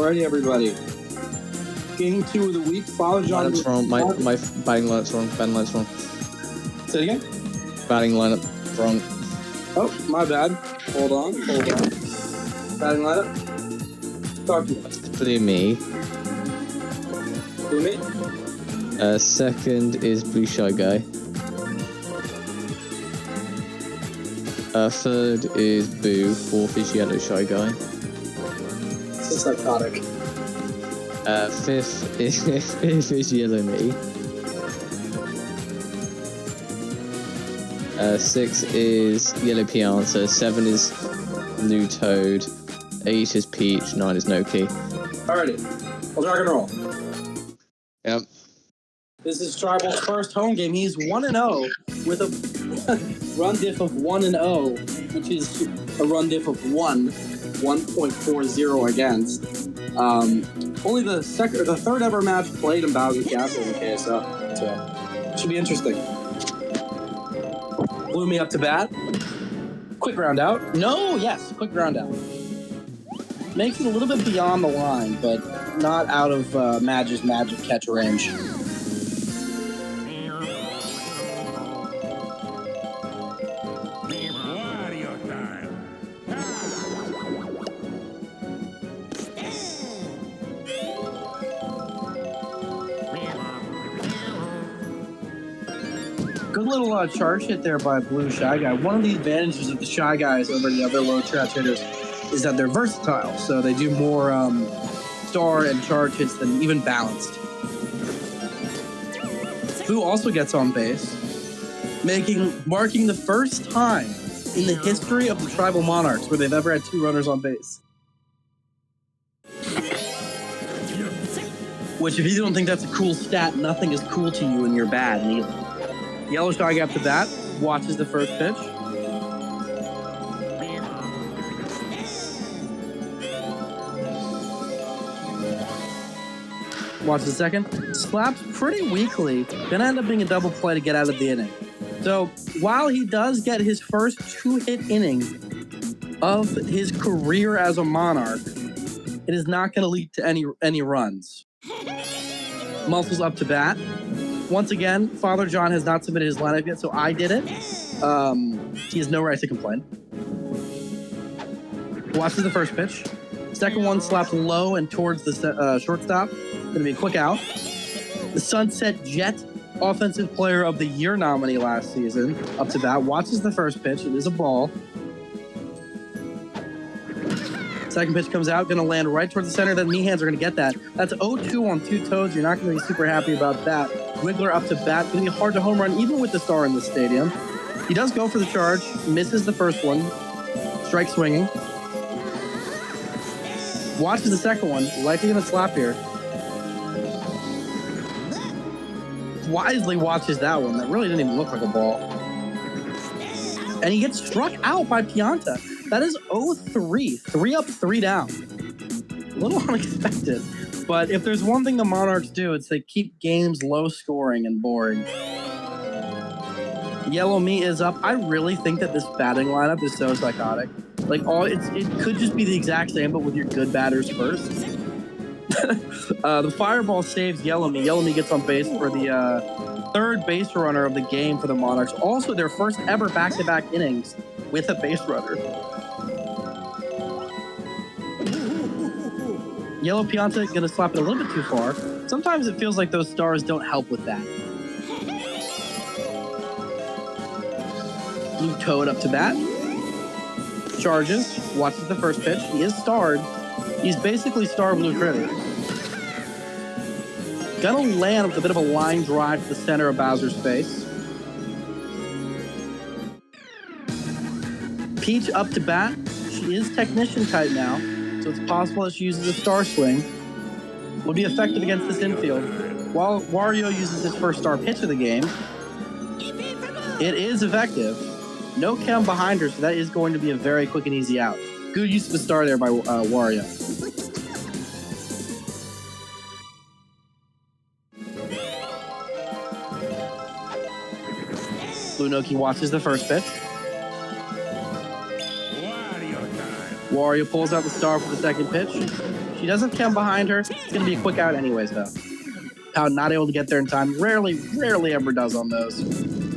Alrighty, everybody. Game 2 of the week. FatherJohn. Lineup's wrong. My batting lineup's wrong. Batting lineup's wrong. Say it again? Batting lineup wrong. Oh, my bad. Hold on. Batting lineup. Talk to me. Blue me. Blue me? Second is Blue Shy Guy. Third is Boo. Fourth is Yellow Shy Guy. This is psychotic. Fifth is Yellow Me. Six is Yellow Pianta. 7 is Blue Toad. 8 is Peach. 9 is Noki. Alrighty. Let's rock and roll. Yep. This is Tribal's first home game. He's 1-0 with a run diff of 1-0, which is a run diff of 1.40 against. Only the third ever match played in Bowser Castle in the KSO. So it should be interesting. Blew me up to bat. Quick ground out. No, yes, quick ground out. Makes it a little bit beyond the line, but not out of Madge's magic catch range. Good little charge hit there by Blue Shy Guy. One of the advantages of the Shy Guys over the other low charge hitters is that they're versatile, so they do more star and charge hits than even balanced. Boo also gets on base, marking the first time in the history of the Tribal Monarchs where they've ever had 2 runners on base. Which, if you don't think that's a cool stat, nothing is cool to you and you're bad neither. Yellow Shy Guy up to bat, watches the first pitch. Watches the second. Slaps pretty weakly. Gonna end up being a double play to get out of the inning. So while he does get his first 2-hit inning of his career as a Monarch, it is not gonna lead to any runs. Muscles up to bat. Once again, FatherJohn has not submitted his lineup yet, so I did it. He has no right to complain. Watches the first pitch. Second one slaps low and towards the shortstop. Going to be a quick out. The Sunset Jet Offensive Player of the Year nominee last season up to bat. Watches the first pitch. It is a ball. Second pitch comes out, going to land right towards the center. The knee hands are going to get that. That's 0-2 on 2 toes. You're not going to be super happy about that. Wiggler up to bat. Going to be hard to home run, even with the star in the stadium. He does go for the charge. Misses the first one. Strike swinging. Watches the second one. Likely going to slap here. Wisely watches that one. That really didn't even look like a ball. And he gets struck out by Pianta. That is 0-3. 3 up, 3 down. A little unexpected. But if there's one thing the Monarchs do, it's they keep games low scoring and boring. Yellow Me is up. I really think that this batting lineup is so psychotic. Like it could just be the exact same, but with your good batters first. The fireball saves Yellow Me. Yellow Me gets on base for the third base runner of the game for the Monarchs. Also, their first ever back-to-back innings with a base runner. Yellow Pianta gonna slap it a little bit too far. Sometimes it feels like those stars don't help with that. Blue Toad up to bat. Charges. Watches the first pitch. He is starred. He's basically star Blue Kritter. Gonna land with a bit of a line drive to the center of Bowser's face. Peach up to bat. She is technician type now, so it's possible that she uses a star swing. Would be effective against this infield. While Wario uses his first star pitch of the game, it is effective. No chem behind her, so that is going to be a very quick and easy out. Good use of the star there by Wario. Blue Noki watches the first pitch. Wario pulls out the star for the second pitch. She doesn't come behind her. It's going to be a quick out anyways, though. Pow not able to get there in time. Rarely ever does on those.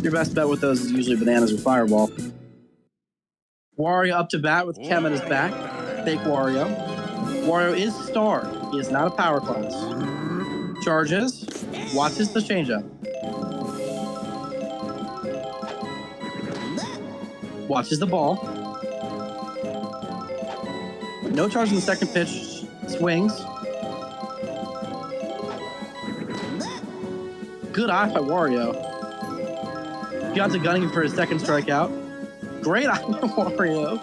Your best bet with those is usually bananas or fireball. Wario up to bat with Kem at his back. Fake Wario. Wario is star. He is not a power class. Charges. Watches the changeup. Watches the ball. No charge in the second pitch. Swings. Good eye by Wario. Got to gunning for his second strikeout. Great eye by Wario.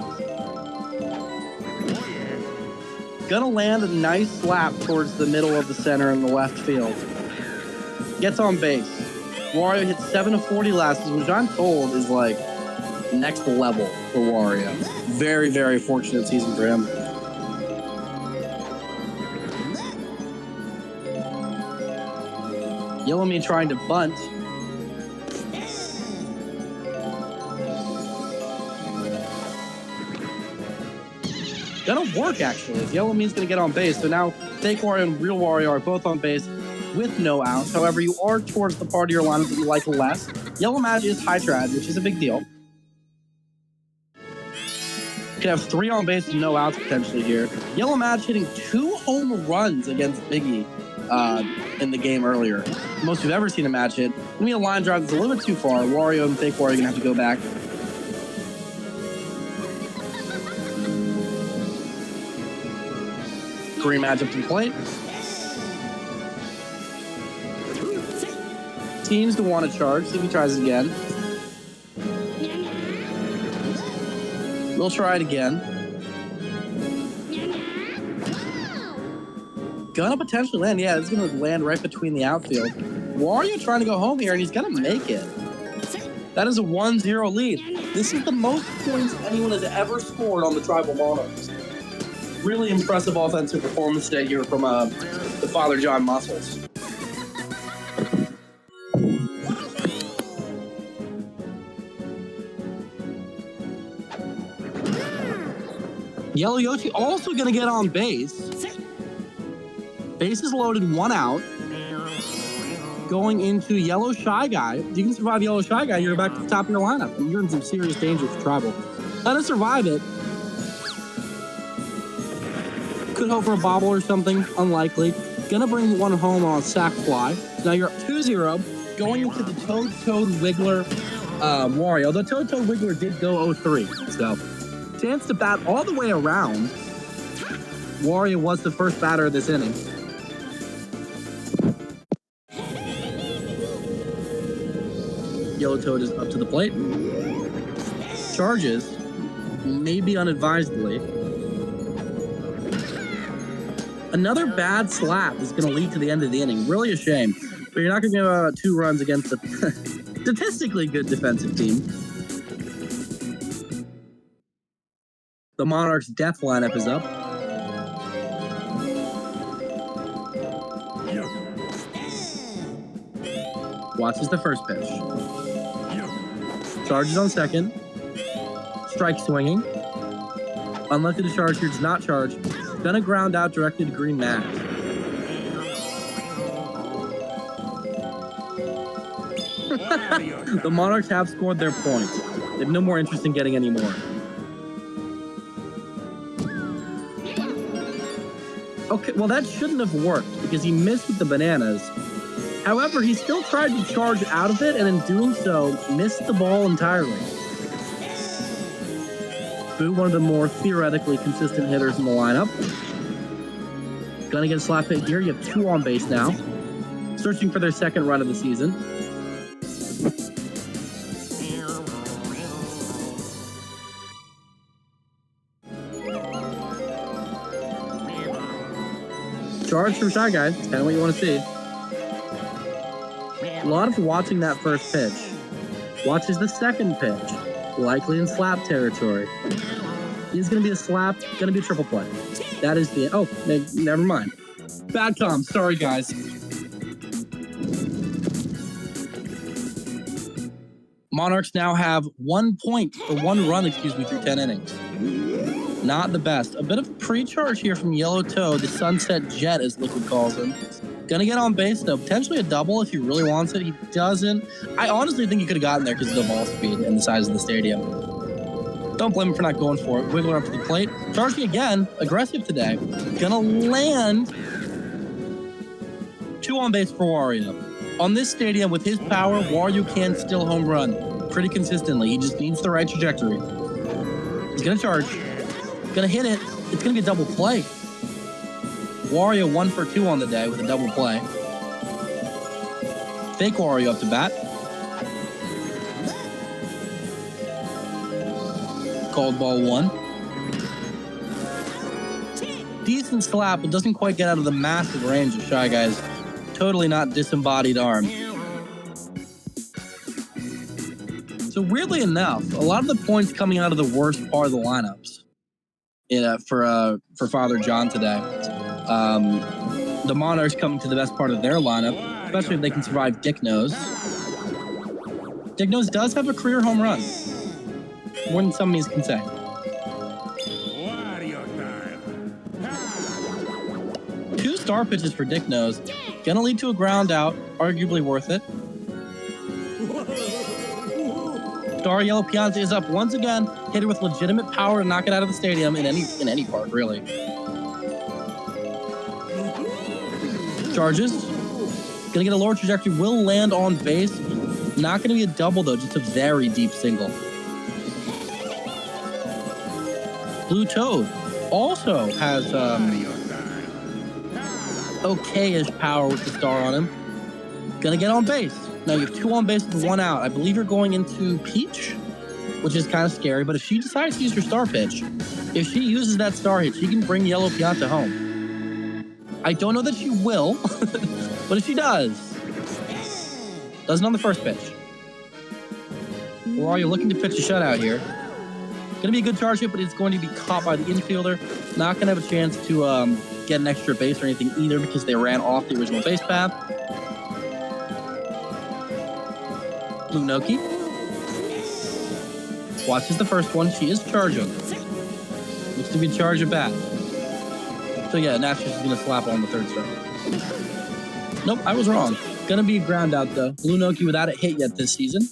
Gonna land a nice slap towards the middle of the center in the left field. Gets on base. Wario hit 7 of 40 last season, which I'm told is like next level for Wario. Very, very fortunate season for him. Yellow Me trying to bunt. Gonna work, actually. Yellow Me's gonna get on base. So now Fake Wario and Real Wario are both on base with no outs. However, you are towards the part of your lineup that you like less. Yellow Match is high trad, which is a big deal. You could have 3 on base and no outs potentially here. Yellow Match hitting 2 home runs against Biggie in the game earlier. Most you've ever seen a match hit. Gonna be a line drive that's a little bit too far. Wario and Fake Wario are gonna have to go back. Green Match up to the plate. Seems to want to charge. See if he tries it again. We'll try it again. Gonna potentially land. Yeah, it's gonna land right between the outfield. Wario trying to go home here, and he's gonna make it. That is a 1-0 lead. This is the most points anyone has ever scored on the Tribal Monarchs. Really impressive offensive performance today here from the FatherJohn Muscles. Yellow Yoshi also going to get on base. Base is loaded, 1 out. Going into Yellow Shy Guy. If you can survive Yellow Shy Guy, you're back to the top of your lineup. And you're in some serious danger for Tribal. Let us survive it. Could hope for a bobble or something. Unlikely. Gonna bring 1 home on a sac fly. So now you're up 2-0. Going into the Toad Wiggler Wario. The Toad Wiggler did go 0-3. So chance to bat all the way around. Wario was the first batter of this inning. Yellow Toad is up to the plate. Charges. Maybe unadvisedly. Another bad slap is going to lead to the end of the inning. Really a shame. But you're not going to give out 2 runs against a statistically good defensive team. The Monarchs' death lineup is up. Watches the first pitch. Charges on second. Strike swinging. Unlucky to charge here, does not charge. Gonna ground out directly to Green Mat. The Monarchs have scored their points. They have no more interest in getting any more. Okay, well that shouldn't have worked because he missed with the bananas. However, he still tried to charge out of it and in doing so, missed the ball entirely. Boo, one of the more theoretically consistent hitters in the lineup. Gonna get a slap hit here. You have 2 on base now. Searching for their second run of the season. Charge from Shy Guy. It's kind of what you want to see. A lot of watching that first pitch. Watches the second pitch. Likely in slap territory. He's going to be a slap. Going to be a triple play. That is the... Oh, never mind. Bad comms. Sorry, guys. Monarchs now have 1 point, or 1 run, excuse me, through 10 innings. Not the best. A bit of a pre-charge here from Yellow Toad, the Sunset Jet, as Liquid calls him. Gonna get on base, though. Potentially a double if he really wants it. He doesn't. I honestly think he could have gotten there because of the ball speed and the size of the stadium. Don't blame him for not going for it. Wiggler up to the plate. Charging again. Aggressive today. Gonna land. 2 on base for Wario. On this stadium, with his power, Wario can still home run pretty consistently. He just needs the right trajectory. He's gonna charge. Gonna hit it. It's gonna be a double play. Wario 1 for 2 on the day with a double play. Fake Wario up to bat. Called ball 1. Decent slap, but doesn't quite get out of the massive range of Shy Guy's totally not disembodied arm. So weirdly enough, a lot of the points coming out of the worst part of the lineups for FatherJohn today. The Monarchs coming to the best part of their lineup, especially if they can survive Dick Nose. Dick Nose does have a career home run. More than some of these can say. Two star pitches for Dick Nose. Gonna lead to a ground out, arguably worth it. Star Yellow Pianta is up once again, hit it with legitimate power to knock it out of the stadium in any park, really. Charges. Gonna get a lower trajectory, will land on base. Not gonna be a double though, just a very deep single. Blue Toad also has okay-ish power with the star on him. Gonna get on base. Now you have 2 on base and 1 out. I believe you're going into Peach, which is kind of scary, but if she decides to use her star pitch, if she uses that star hit, she can bring Yellow Pianta home. I don't know that she will, but if she does, doesn't on the first pitch. Or are you looking to pitch a shutout here? Going to be a good charge hit, but it's going to be caught by the infielder. Not going to have a chance to get an extra base or anything either because they ran off the original base path. Blue Noki watches the first one. She is charging. Looks to be a charge at bat. So yeah, naturally she's going to slap on the third strike. Nope, I was wrong. Going to be a ground out though. Blue Noki without a hit yet this season.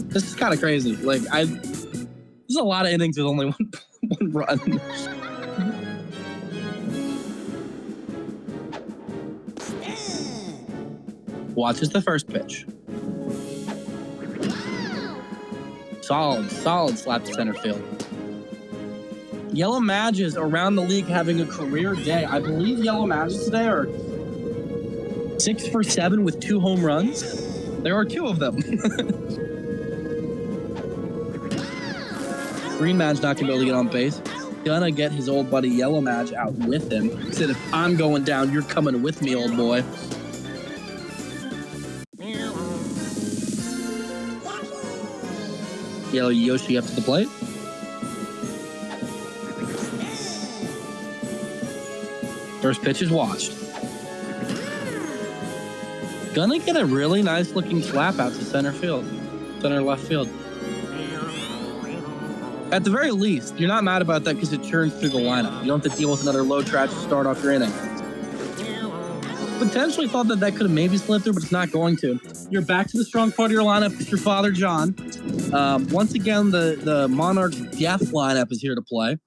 This is kind of crazy. Like, this is a lot of innings with only one run. Watches the first pitch. Solid slap to center field. Yellow Mages around the league having a career day. I believe Yellow Mages today are 6 for 7 with 2 home runs. There are 2 of them. Green Madge not gonna be able to get on base. Gonna get his old buddy Yellow Madge out with him. He said, if I'm going down, you're coming with me, old boy. Yellow Yoshi up to the plate. First pitch is watched. Gonna get a really nice looking slap out to center left field. At the very least, you're not mad about that because it churns through the lineup. You don't have to deal with another low trash to start off your inning. Potentially thought that could have maybe slipped through, but it's not going to. You're back to the strong part of your lineup. It's your FatherJohn. Once again, the Monarchs death lineup is here to play.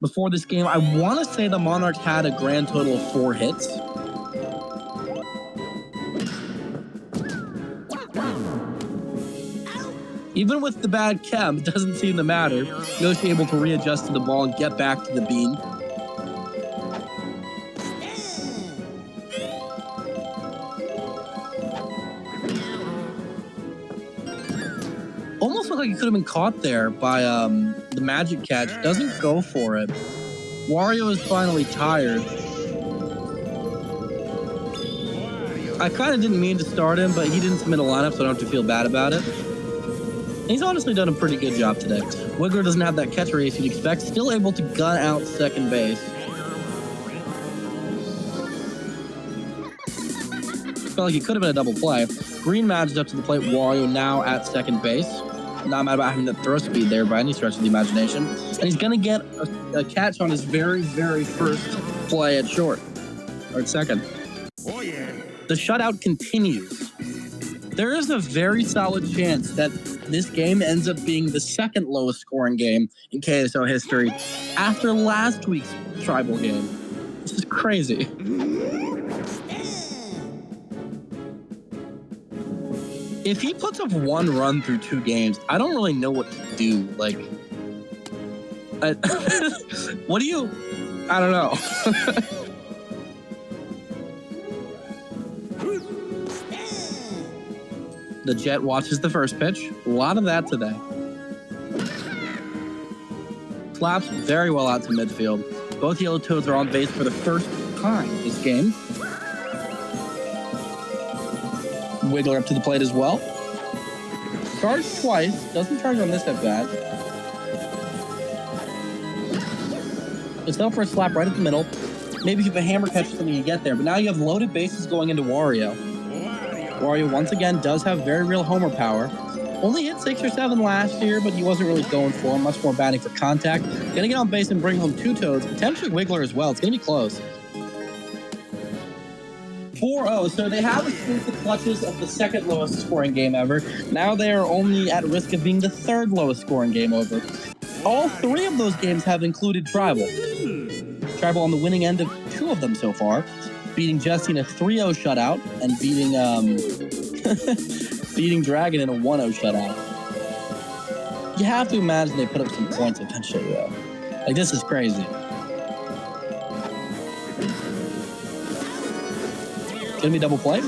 Before this game, I want to say the Monarchs had a grand total of 4 hits. Even with the bad chem, it doesn't seem to matter. Yoshi able to readjust to the ball and get back to the bean. Almost looked like he could have been caught there by the magic catch. Doesn't go for it. Wario is finally tired. I kind of didn't mean to start him, but he didn't submit a lineup, so I don't have to feel bad about it. He's honestly done a pretty good job today. Wiggler doesn't have that catch race you'd expect. Still able to gun out second base. Felt like he could have been a double play. Green Madge up to the plate. Wario now at second base. Not mad about having the throw speed there by any stretch of the imagination. And he's going to get a catch on his very, very first play at short. Or at second. Oh, yeah. The shutout continues. There is a very solid chance that this game ends up being the second lowest scoring game in KSO history after last week's tribal game. This is crazy. If he puts up one run through 2 games, I don't really know what to do. Like, what do you? I don't know. The Jet watches the first pitch. A lot of that today. Slaps very well out to midfield. Both Yellow Toads are on base for the first time this game. Wiggler up to the plate as well. Charged twice. Doesn't charge on this at bat. It's up for a slap right at the middle. Maybe if a hammer catches something, you get there. But now you have loaded bases going into Wario. Wario once again does have very real homer power. Only hit 6 or 7 last year, but he wasn't really going for him. Much more batting for contact. Gonna get on base and bring home 2 Toads. Potentially Wiggler as well. It's gonna be close. 4-0. So they have escaped the clutches of the second lowest scoring game ever. Now they are only at risk of being the third lowest scoring game ever. All 3 of those games have included Tribal. Tribal on the winning end of 2 of them so far. Beating Jesse in a 3-0 shutout and beating beating Dragon in a 1-0 shutout. You have to imagine they put up some points eventually, though. Like, this is crazy. Gonna be double play.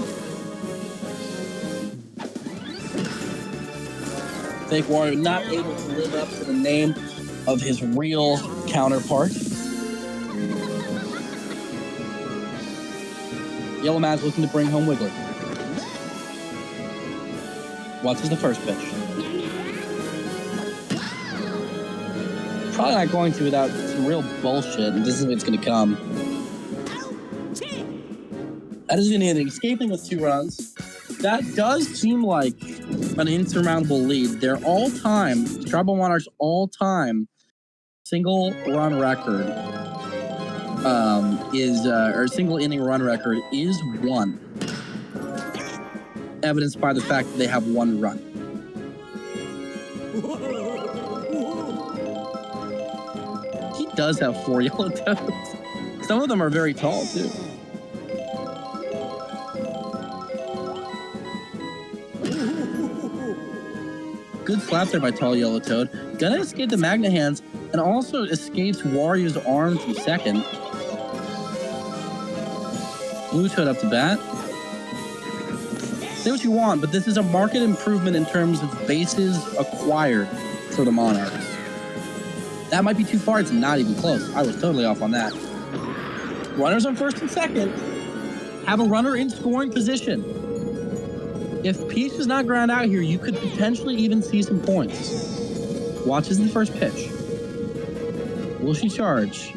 Fake Wario not able to live up to the name of his real counterpart. Yellow Man's looking to bring home Wiggler. Watches the first pitch. Probably not going to without some real bullshit, and this is what's going to come. That is going to be escaping with 2 runs. That does seem like an insurmountable lead. Their all-time, Tribal Monarchs' all-time single run record or single inning run record is 1. Evidenced by the fact that they have 1 run. He does have 4 Yellow Toads. Some of them are very tall, too. Good slap there by tall Yellow Toad. Gonna escape the Magna Hands and also escapes Wario's arm from second. Blue Toad up to bat. Say what you want, but this is a market improvement in terms of bases acquired for the Monarchs. That might be too far. It's not even close. I was totally off on that. Runners on first and second. Have a runner in scoring position. If Peach does not ground out here, you could potentially even see some points. Watches the first pitch. Will she charge?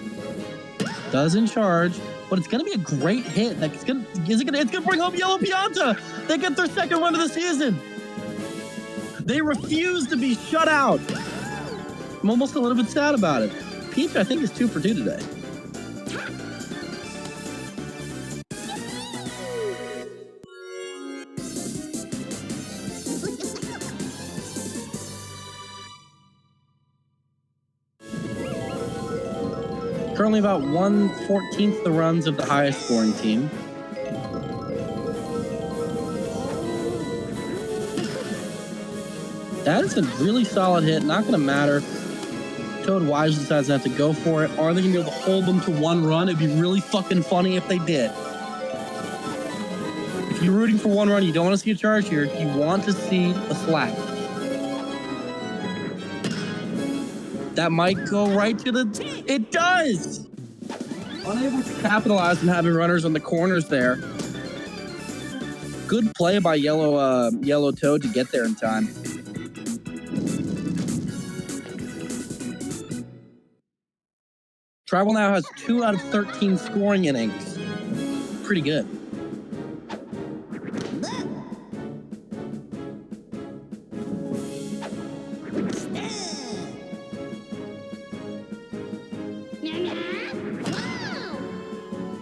Doesn't charge, but it's going to be a great hit. Like it's going to bring home Yellow Pianta. They get their second run of the season. They refuse to be shut out. I'm almost a little bit sad about it. Peach, I think, is 2 for 2 today. Currently about 1/14 the runs of the highest scoring team. That is a really solid hit. Not going to matter. Toad wisely decides not to go for it. Are they going to be able to hold them to 1 run? It'd be really fucking funny if they did. If you're rooting for 1 run, you don't want to see a charge here. You want to see a slap. That might go right to the... It does! Unable to capitalize on having runners on the corners there. Good play by Yellow Toad to get there in time. Tribal now has 2 out of 13 scoring innings. Pretty good.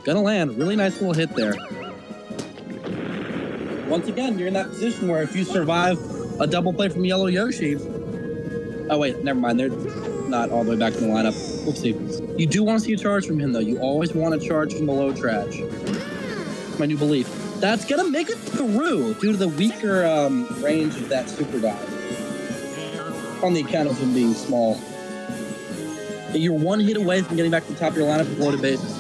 Gonna land. Really nice little hit there. Once again, you're in that position where if you survive a double play from Yellow Yoshi... Oh, wait, never mind. They're not all the way back in the lineup. Oopsie. You do want to see a charge from him, though. You always want a charge from the low trash. My new belief. That's going to make it through due to the weaker range of that super dive. On the account of him being small. You're one hit away from getting back to the top of your lineup with loaded bases.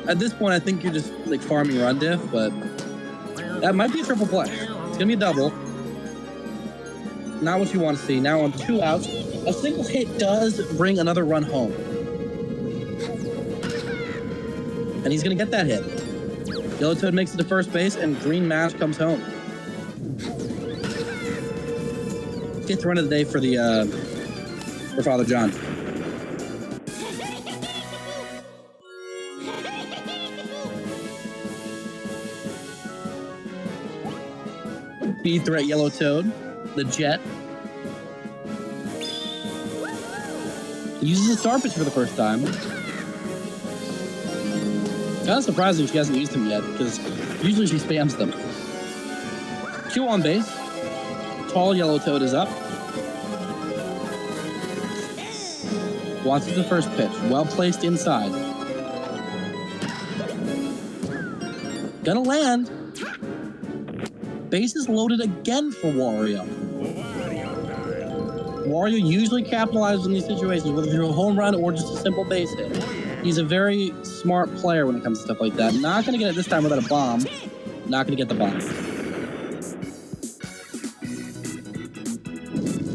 At this point, I think you're just like farming run diff, but that might be a triple play. It's gonna be a double. Not what you want to see. Now on 2 outs, a single hit does bring another run home. And he's gonna get that hit. Yellow Toad makes it to first base, and Green Mash comes home. 5th run of the day for FatherJohn. Speed threat Yellow Toad, the Jet. He uses a Star Pitch for the first time. Kind of surprising she hasn't used them yet, because usually she spams them. 2 on base. Tall Yellow Toad is up. Watches the first pitch. Well placed inside. Gonna land. Bases loaded again for Wario. Wario usually capitalizes in these situations, whether through a home run or just a simple base hit. He's a very smart player when it comes to stuff like that. Not going to get it this time without a bomb. Not going to get the bomb.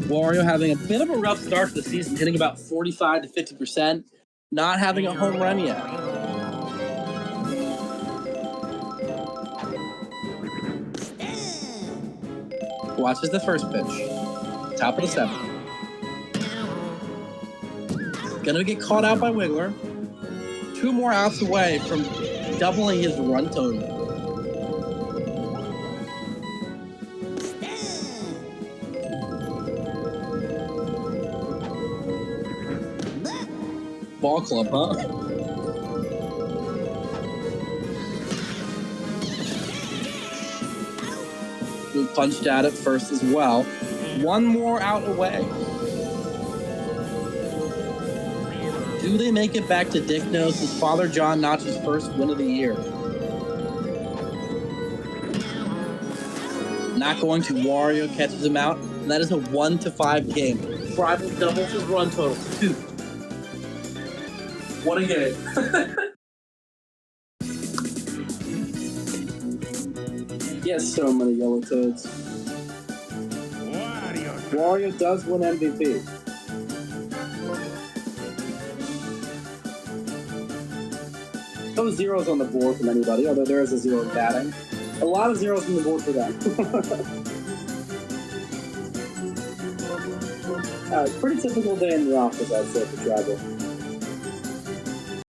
Wario having a bit of a rough start to the season, hitting about 45 to 50%. Not having a home run yet. Watches the first pitch. Top of the 7th. Gonna get caught out by Wiggler. 2 more outs away from doubling his run total. Ball club, huh? We punched out at first as well. 1 more out away. Do they make it back to Dick Nose as FatherJohn notches first win of the year? Not going to. Wario catches him out, and that is a 1-5 game. Rival doubles his run total. 2. What a game. Yes, so many Yellow Toads. Wario does win MVP. No zeros on the board from anybody, although there is a 0 batting. A lot of zeros on the board for them. Pretty typical day in the office, I'd say, for Travel.